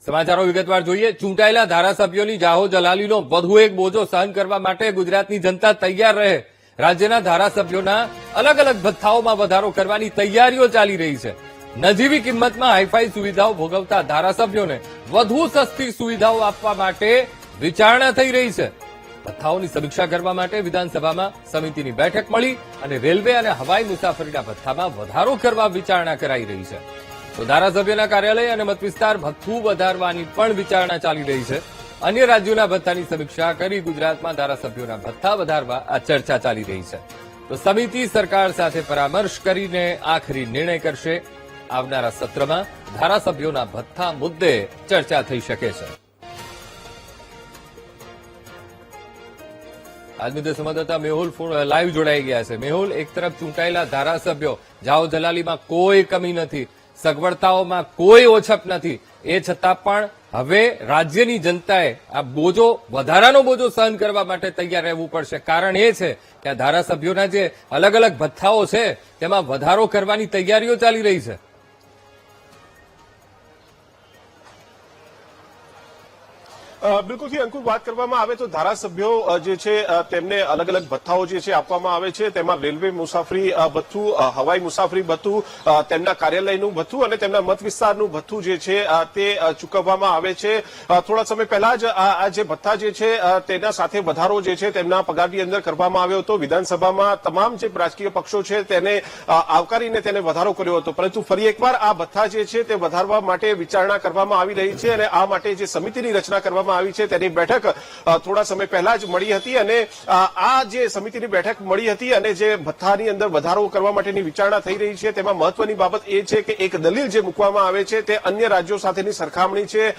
સમાચારો વિગતવાર જોઈએ। ચૂંટાયેલા ધારાસભ્યોની જાહો જલાલીનો વધુ એક બોજો સહન કરવા માટે ગુજરાતની જનતા તૈયાર રહે। રાજ્યના ધારાસભ્યોના અલગ અલગ ભથ્થાઓમાં વધારો કરવાની તૈયારીઓ ચાલી રહી છે। નજીવી કિંમતમાં હાઈફાઈ સુવિધાઓ ભોગવતા ધારાસભ્યોને વધુ સસ્તી સુવિધાઓ આપવા માટે વિચારણા થઈ રહી છે। ભથ્થાઓની સમીક્ષા કરવા માટે વિધાનસભામાં સમિતિની બેઠક મળી અને રેલવે અને હવાઈ મુસાફરીના ભથ્થામાં વધારો કરવા વિચારણા કરાઈ રહી છે। તો ધારાસભ્યના કાર્યાલય અને મતવિસ્તાર ભથ્થું વધારવાની પણ વિચારણા ચાલી રહી છે। અન્ય રાજ્યોના ભથ્થાની સમીક્ષા કરી ગુજરાતમાં ધારાસભ્યોના ભથ્થા વધારવા આ ચર્ચા ચાલી રહી છે। તો સમિતિ સરકાર સાથે પરામર્શ કરીને આખરી નિર્ણય કરશે। આવનારા સત્રમાં ધારાસભ્યોના ભથ્થા મુદ્દે ચર્ચા થઈ શકે છે। આજ મુદ્દે સંવાદદાતા મેહુલ લાઈવ જોડાઈ ગયા છે। મેહુલ, એક તરફ ચૂંટાયેલા ધારાસભ્યો જાઓ જલાલીમાં કોઈ કમી નથી, સગવડતાઓમાં કોઈ ઓછપ નથી, એ છતાં પણ હવે રાજ્યની જનતાએ આ બોજો વધારાનો બોજો સહન કરવા માટે તૈયાર રહેવું પડશે। કારણ એ છે કે આ ધારાસભ્યોના જે અલગ અલગ ભથ્થાઓ છે તેમાં વધારો કરવાની તૈયારીઓ ચાલી રહી છે। બિલકુલ થી અંકુર, વાત કરવામાં આવે તો ધારાસભ્યો જે છે તેમને અલગ અલગ ભથ્થાઓ જે છે આપવામાં આવે છે। તેમાં રેલવે મુસાફરી ભથ્થું, હવાઈ મુસાફરી ભથ્થું, તેમના કાર્યાલયનું ભથ્થું અને તેમના મત વિસ્તારનું ભથ્થું જે છે તે ચૂકવવામાં આવે છે। થોડા સમય પહેલા જ આ જે ભથ્થા જે છે તેના સાથે વધારો જે છે તેમના પગારની અંદર કરવામાં આવ્યો હતો। વિધાનસભામાં તમામ જે રાજકીય પક્ષો છે તેને આવકારીને તેને વધારો કર્યો હતો, પરંતુ ફરી એકવાર આ ભથ્થા જે છે તે વધારવા માટે વિચારણા કરવામાં આવી રહી છે અને આ માટે જે સમિતિની રચના કરવામાં આવી છે તેની બેઠક થોડા સમય પહેલા જ મળી હતી અને આ જે સમિતિની બેઠક મળી હતી અને જે ભથ્થાની અંદર વધારો કરવા માટેની વિચારણા થઈ રહી છે તેમાં મહત્વની બાબત એ છે કે એક દલીલ જે મૂકવામાં આવે છે તે અન્ય રાજ્યો સાથેની સરખામણી છે।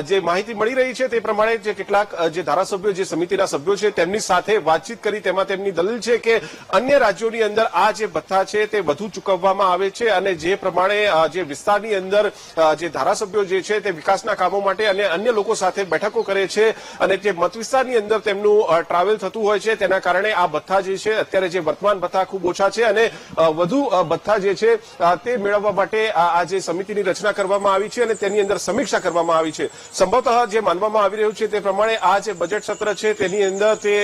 જે માહિતી મળી રહી છે તે પ્રમાણે જે કેટલાક જે ધારાસભ્યો, જે સમિતિના સભ્યો છે તેમની સાથે વાતચીત કરી તેમાં તેમની દલીલ છે કે અન્ય રાજ્યોની અંદર આ જે ભથ્થા છે તે વધુ ચૂકવવામાં આવે છે અને જે પ્રમાણે જે વિસ્તારની અંદર જે ધારાસભ્યો જે છે તે વિકાસના કામો માટે અને અન્ય લોકો સાથે બેઠકો કરે છે અને જે મત વિસ્તારની અંદર તેમનું ટ્રાવેલ થતું હોય છે તેના કારણે આ ભથ્થા જે છે અત્યારે જે વર્તમાન ભથ્થા ખૂબ ઓછા છે અને વધુ ભથ્થા જે છે તે મેળવવા માટે આ જે સમિતિની રચના કરવામાં આવી છે અને તેની અંદર સમીક્ષા કરવામાં આવી છે। સંભવતઃ જે માનવામાં આવી રહ્યું છે તે પ્રમાણે આ જે બજેટ સત્ર છે તેની અંદર તે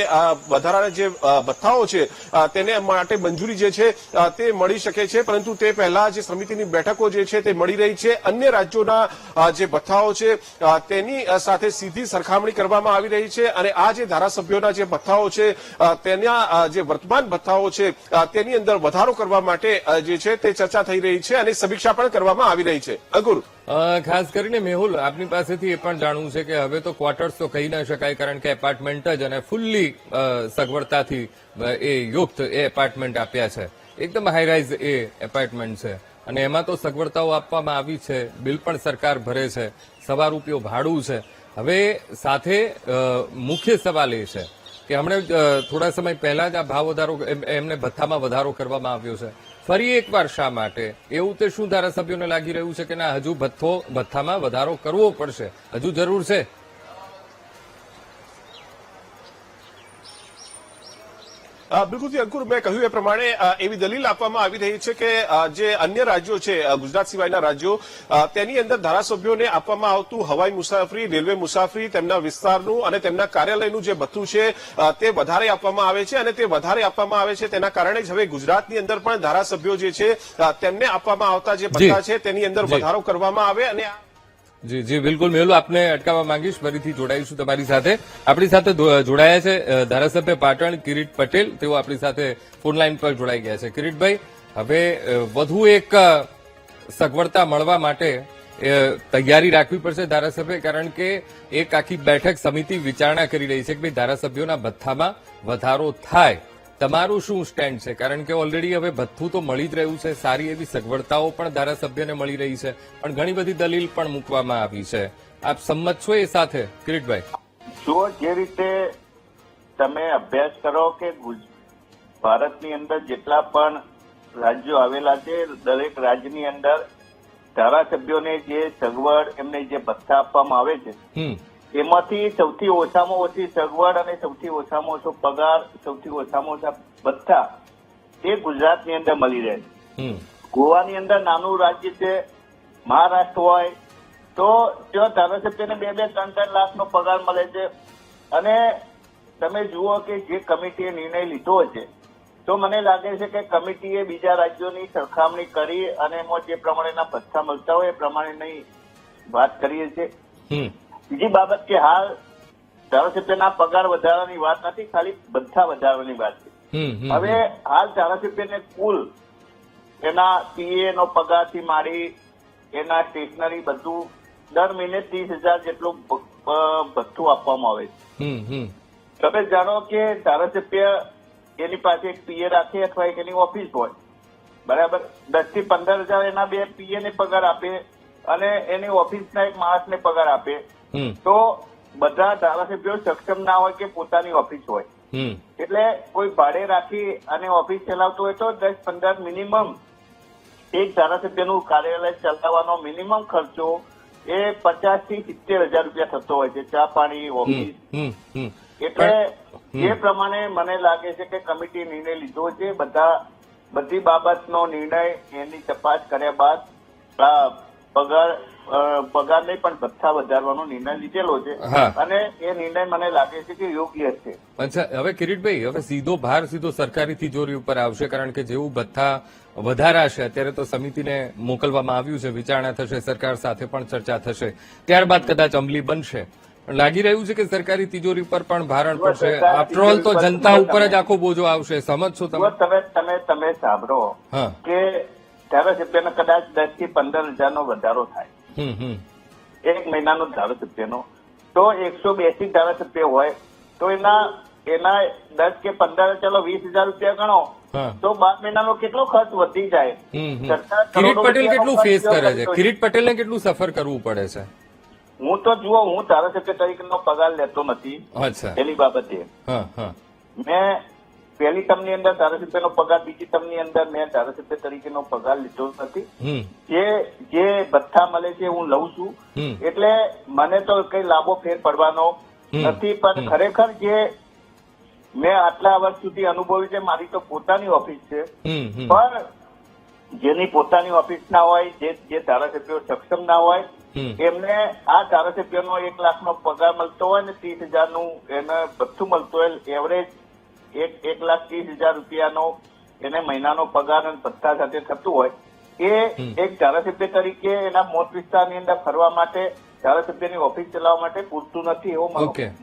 વધારાના જે ભથ્થાઓ છે તેને માટે મંજૂરી જે છે તે મળી શકે છે, પરંતુ તે પહેલા જે સમિતિની બેઠકો જે છે તે મળી રહી છે। અન્ય રાજ્યોના જે ભથ્થાઓ છે તેની સાથે સીધી સરખામણી કરવામાં આવી રહી છે અને આ જે ધારાસભ્યોના જે ભથ્થાઓ છે તેના જે વર્તમાન ભથ્થાઓ છે તેની અંદર વધારો કરવા માટે જે છે તે ચર્ચા થઈ રહી છે અને સમીક્ષા પણ કરવામાં આવી રહી છે। અંકુર, ખાસ કરીને મેહુલ, આપની પાસેથી એ પણ જાણવું છે કે હવે તો ક્વાર્ટર્સ તો કહી ના શકાય, કારણ કે એપાર્ટમેન્ટ જ અને ફુલ્લી સગવડતાથી એ યુક્ત એ એપાર્ટમેન્ટ આપ્યા છે, એકદમ હાઈરાઇઝ એ એપાર્ટમેન્ટ છે અને એમાં તો સગવડતાઓ આપવામાં આવી છે, બિલ પણ સરકાર ભરે છે, સવા રૂપિયો ભાડું છે। હવે સાથે મુખ્ય સવાલ એ છે કે હમણાં થોડા સમય પહેલા જ આ ભાવ વધારો, એમને ભથ્થામાં વધારો કરવામાં આવ્યો છે, ફરી એકવાર શા માટે? એવું તે શું ધારાસભ્યોને લાગી રહ્યું છે કે ના, હજુ ભથ્થામાં વધારો કરવો પડશે, હજુ જરૂર છે? બિલકુલ અંકુર, મેં કહ્યું એ પ્રમાણે એવી દલીલ આપવામાં આવી રહી છે કે જે અન્ય રાજ્યો છે, ગુજરાત સિવાયના રાજ્યો, તેની અંદર ધારાસભ્યોને આપવામાં આવતું હવાઈ મુસાફરી, રેલવે મુસાફરી, તેમના વિસ્તારનું અને તેમના કાર્યાલયનું જે ભથ્થું છે તે વધારે આપવામાં આવે છે અને તે વધારે આપવામાં આવે છે તેના કારણે જ હવે ગુજરાતની અંદર પણ ધારાસભ્યો જે છે તેમને આપવામાં આવતા જે ભથ્થા છે તેની અંદર વધારો કરવામાં આવે અને જી જી બિલકુલ મેહુલ, આપને અટકાવવા માંગીશ, ફરીથી જોડાઈશું તમારી સાથે। આપણી સાથે જોડાયા છે ધારાસભ્ય પાટણ કિરીટ પટેલ, તેઓ આપણી સાથે ફોન લાઈન પર જોડાઈ ગયા છે। કિરીટભાઈ, હવે વધુ એક સગવડતા મળવા માટે તૈયારી રાખવી પડશે ધારાસભ્ય, કારણ કે એક આખી બેઠક સમિતિ વિચારણા કરી રહી છે કે ભાઈ ધારાસભ્યોના ભથ્થામાં વધારો થાય। તમારું શું સ્ટેન્ડ છે? કારણ કે ઓલરેડી હવે ભથ્થું તો મળી જ રહ્યું છે, સારી એવી સગવડતાઓ પણ ધારાસભ્યને મળી રહી છે, પણ ઘણી બધી દલીલ પણ મૂકવામાં આવી છે। આપ સંમત છો એ સાથે, કિરીટભાઈ? જો જે રીતે તમે અભ્યાસ કરો કે ભારતની અંદર જેટલા પણ રાજ્યો આવેલા છે, દરેક રાજ્યની અંદર ધારાસભ્યોને જે સગવડ, એમને જે ભથ્થા આપવામાં આવે છે એમાંથી સૌથી ઓછામાં ઓછી સગવડ અને સૌથી ઓછામાં ઓછો પગાર, સૌથી ઓછામાં ઓછા ભથ્થા એ ગુજરાતની અંદર મળી રહે છે। ગોવાની અંદર નાનું રાજ્ય છે, મહારાષ્ટ્ર હોય તો ત્યાં ધારાસભ્યને 2-3 લાખનો પગાર મળે છે. અને તમે જુઓ કે જે કમિટીએ નિર્ણય લીધો છે તો મને લાગે છે કે કમિટીએ બીજા રાજ્યોની સરખામણી કરી અને એમાં જે પ્રમાણેના ભથ્થા મળતા હોય એ પ્રમાણેની વાત કરીએ છીએ. બીજી બાબત કે હાલ ધારાસભ્યના પગાર વધારવાની વાત નથી, ખાલી ભથ્થા વધારવાની વાત છે. હવે હાલ ધારાસભ્યને કુલ એના પીએ નો પગારથી માંડી એના સ્ટેશનરી બધું દર મહિને 30,000 જેટલું ભથ્થું આપવામાં આવે છે. તમે જાણો કે ધારાસભ્ય એની પાસે એક પીએ રાખે અથવા એક એની ઓફિસ હોય, બરાબર, 10 થી 15,000 એના 2 પીએ ને પગાર આપે અને એની ઓફિસના એક માણસને પગાર આપે. તો બધા ધારાસભ્યો સક્ષમ ના હોય કે પોતાની ઓફિસ હોય, એટલે કોઈ ભાડે રાખી અને ઓફિસ ચલાવતો હોય તો 10-15 મિનિમમ એક ધારાસભ્યનું કાર્યાલય ચલાવવાનો મિનિમમ ખર્ચો એ 50,000 થી 70,000 રૂપિયા થતો હોય છે, ચા પાણી ઓફિસ. એટલે એ પ્રમાણે મને લાગે છે કે કમિટીએ નિર્ણય લીધો છે. બધી બાબતનો નિર્ણય એની તપાસ કર્યા બાદ પગાર નહીં પણ ભથ્થા વધારવાનો નિર્ણય લીધેલો છે અને એ નિર્ણય મને લાગે છે કે યોગ્ય છે. અચ્છા, હવે કિરીટભાઈ, હવે સીધો ભાર સીધો સરકારી તિજોરી ઉપર આવશે, કારણ કે જેવું ભથ્થા વધારાશે અત્યારે તો સમિતિને મોકલવામાં આવ્યું છે, વિચારણા થશે, સરકાર સાથે પણ ચર્ચા થશે, ત્યારબાદ કદાચ અમલી બનશે. લાગી રહ્યું છે કે સરકારી તિજોરી પર પણ ભારણ પડશે. આફ્ટરઓલ તો જનતા ઉપર જ આખો બોજો આવશે, સમજશો તમે? તમે સાંભળો કે ધારાસભ્યનો કદાચ 10 થી 15,000 નો વધારો થાય એક મહિનાનો ધારાસભ્યનો, તો 182 ધારાસભ્ય હોય તો એના 10 કે 15, ચલો 20,000 રૂપિયા ગણો તો 12 મહિનાનો કેટલો ખર્ચ વધી જાય. કિરીટ પટેલ કેટલું ફેસ કરે છે? કિરીટ પટેલને કેટલું સફર કરવું પડે છે? હું તો જુઓ, હું ધારાસભ્ય તરીકેનો પગાર લેતો નથી. એની બાબતે મેં પહેલી ટર્મની અંદર ધારાસભ્યનો પગાર, બીજી ટર્મની અંદર મેં ધારાસભ્ય તરીકેનો પગાર લીધો નથી. જે ભથ્થા મળે છે હું લઉં છું, એટલે મને તો કઈ લાભો ફેર પડવાનો નથી. પણ ખરેખર જે મેં આટલા વર્ષ સુધી અનુભવ્યું છે, મારી તો પોતાની ઓફિસ છે, પણ જેની પોતાની ઓફિસ ના હોય, જે ધારાસભ્યો સક્ષમ ના હોય, એમને આ ધારાસભ્યનો 1 લાખનો પગાર મળતો હોય ને 30,000 નું એને ભથ્થું મળતું હોય, એવરેજ 1,30,000 રૂપિયાનો એને મહિનાનો પગાર અને ભથ્થા સાથે થતું હોય, એ એક ધારાસભ્ય તરીકે એના મોટ વિસ્તારની અંદર ફરવા માટે, ધારાસભ્યની ઓફિસ ચલાવવા માટે પૂરતું નથી. એવો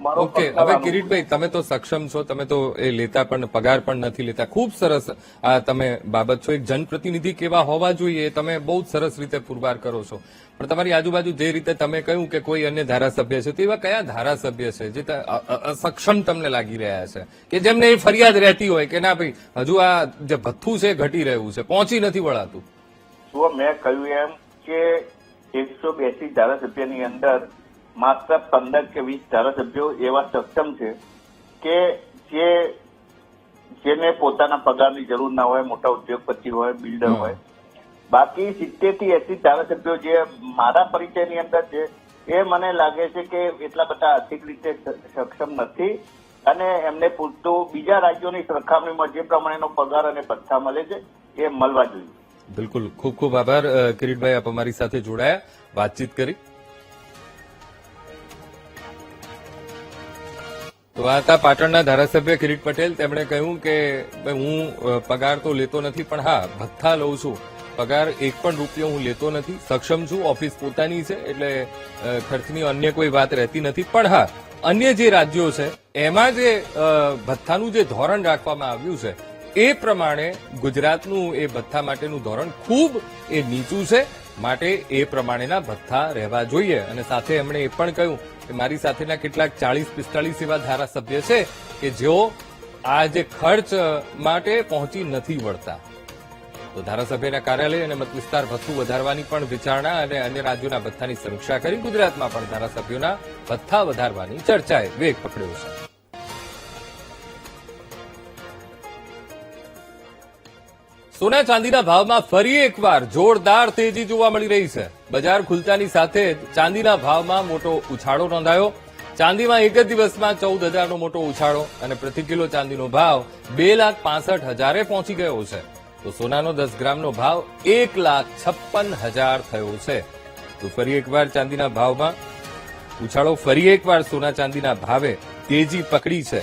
મારો હવે કિરીટભાઈ, તમે તો સક્ષમ છો, તમે તો એ લેતા પણ પગાર પણ નથી લેતા. ખૂબ સરસ આ તમે બાબત છો. એક જનપ્રતિનિધિ કેવા હોવા જોઈએ તમે બહુ જ સરસ રીતે પુરવાર કરો છો. પણ તમારી આજુબાજુ જે રીતે તમે કહ્યું કે કોઈ અન્ય ધારાસભ્ય છે, તો એવા કયા ધારાસભ્ય છે જે અસક્ષમ તમને લાગી રહ્યા છે, કે જેમને એ ફરિયાદ રહેતી હોય કે ના ભાઈ હજુ આ જે ભથ્થું છે ઘટી રહ્યું છે, પહોંચી નથી વળાતું? જુઓ, મેં કહ્યું એમ કે 182 ધારાસભ્યની અંદર માત્ર 15 કે 20 ધારાસભ્યો એવા સક્ષમ છે કે જેને પોતાના પગારની જરૂર ના હોય, મોટા ઉદ્યોગપતિ હોય, બિલ્ડર હોય. બાકી 70 થી 80 ધારાસભ્યો જે મારા પરિચયની અંદર છે, એ મને લાગે છે કે એટલા બધા આર્થિક રીતે સક્ષમ નથી અને એમને પૂરતું બીજા રાજ્યોની સરખામણીમાં જે પ્રમાણેનો પગાર અને ભથ્થા મળે છે એ મળવા જોઈએ. બિલકુલ, ખૂબ ખૂબ આભાર કિરીટભાઈ, આપ અમારી સાથે જોડાયા, વાતચીત કરી. તો આ હતા પાટણના ધારાસભ્ય કિરીટ પટેલ. તેમણે કહ્યું કે હું પગાર તો લેતો નથી, પણ હા ભથ્થા લઉં છું. પગાર 1 પણ રૂપિયો હું લેતો નથી, સક્ષમ છું, ઓફિસ પોતાની છે, એટલે ખર્ચની અન્ય કોઈ વાત રહેતી નથી. પણ હા, અન્ય જે રાજ્યો છે એમાં જે ભથ્થાનું જે ધોરણ રાખવામાં આવ્યું છે એ પ્રમાણે ગુજરાતનું એ ભથ્થા માટેનું ધોરણ ખૂબ એ નીચું છે, માટે એ પ્રમાણેના ભથ્થા રહેવા જોઈએ. અને સાથે એમણે એ પણ કહ્યું કે મારી સાથેના કેટલાક 40-45 એવા ધારાસભ્ય છે કે જેઓ આ જે ખર્ચ માટે પહોંચી નથી વળતા. તો ધારાસભ્યના કાર્યાલય અને મતવિસ્તાર ભથ્થું વધારવાની પણ વિચારણા અને અન્ય રાજ્યોના ભથ્થાની સમીક્ષા કરી ગુજરાતમાં પણ ધારાસભ્યોના ભથ્થા વધારવાની ચર્ચાએ વેગ પકડ્યો છે. સોના ચાંદીના ભાવમાં ફરી એકવાર જોરદાર તેજી જોવા મળી રહી છે. બજાર ખુલતાની સાથે જ ચાંદીના ભાવમાં મોટો ઉછાળો નોંધાયો. ચાંદીમાં એક જ દિવસમાં 14,000નો મોટો ઉછાળો અને પ્રતિ કિલો ચાંદીનો ભાવ 2,65,000 પહોંચી ગયો છે. તો સોનાનો 10 ગ્રામનો ભાવ 1,56,000 થયો છે. તો ફરી એકવાર ચાંદીના ભાવમાં ઉછાળો, ફરી એકવાર સોના ચાંદીના ભાવે તેજી પકડી છે.